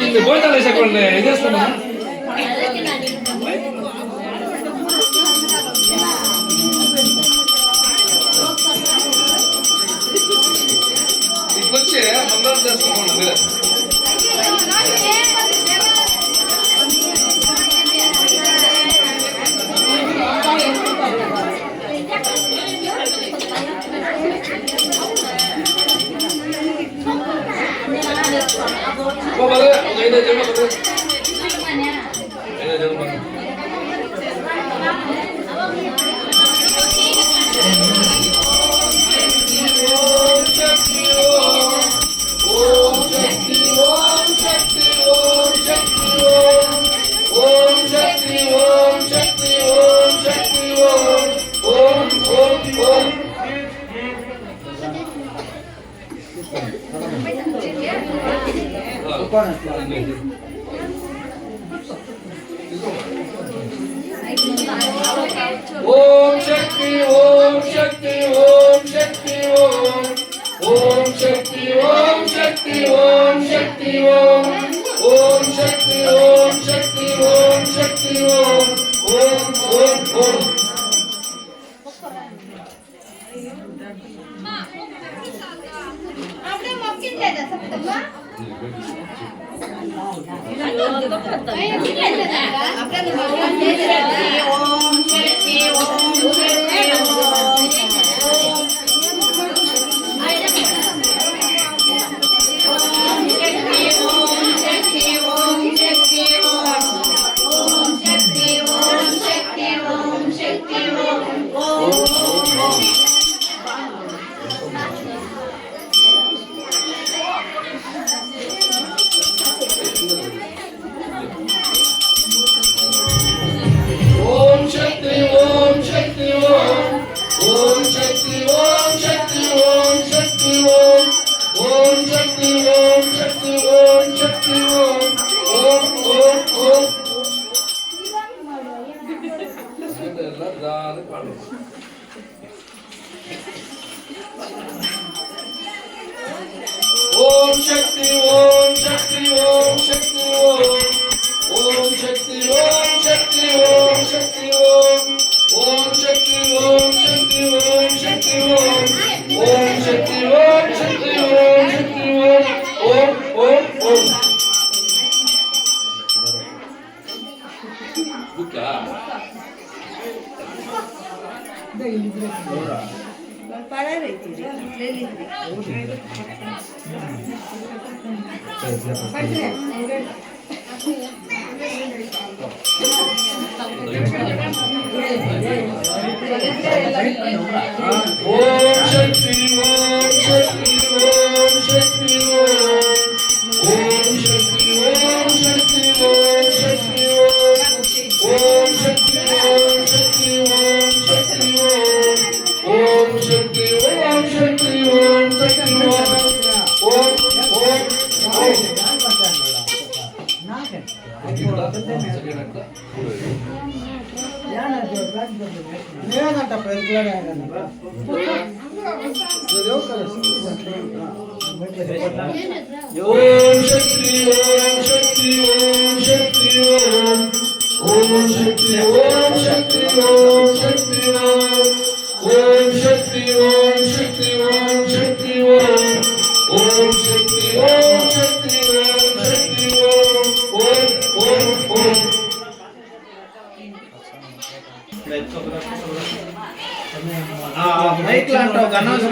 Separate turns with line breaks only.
ನಿಮ್ಗೆ ಗೋಯ್ತಾಳೆ ಸಕೊಂಡೆ ಇದೇಸ್ತಮ್ಮ వచ్చి మందరం చేసుకోండి మీరు ओम शक्ति ओम शक्ति ओम शक्ति ओम ओम शक्ति ओम शक्ति ओम शक्ति ओम ओम शक्ति ओम शक्ति ओम शक्ति ओम ओम ओम ओम
आपने मक्खन दे दे सकते हो ओम शक्ति ओम शक्ति ओम शक्ति ओम ओम शक्ति ओम शक्ति ओम शक्ति ओम ओम शक्ति ओम शक्ति ओम शक्ति ओम ओम शक्ति ओम शक्ति ओम शक्ति ओम ओम ओम ओम बुका para reti le लीजिए ओम शक्ति ओम शक्ति ओम शक्ति ओम शक्ति ओम शक्ति ओम शक्ति ओम शक्ति ओम शक्ति ओम शक्ति ओम शक्ति ओम शक्ति ओम शक्ति ओम ओम शक्ति ओम शक्ति ओम शक्ति ओम शक्ति ओम शक्ति ओम शक्ति ओम शक्ति ओम शक्ति ओम शक्ति ओम शक्ति ओम शक्ति ओम शक्ति ओम ओम माइक लांटो गनोस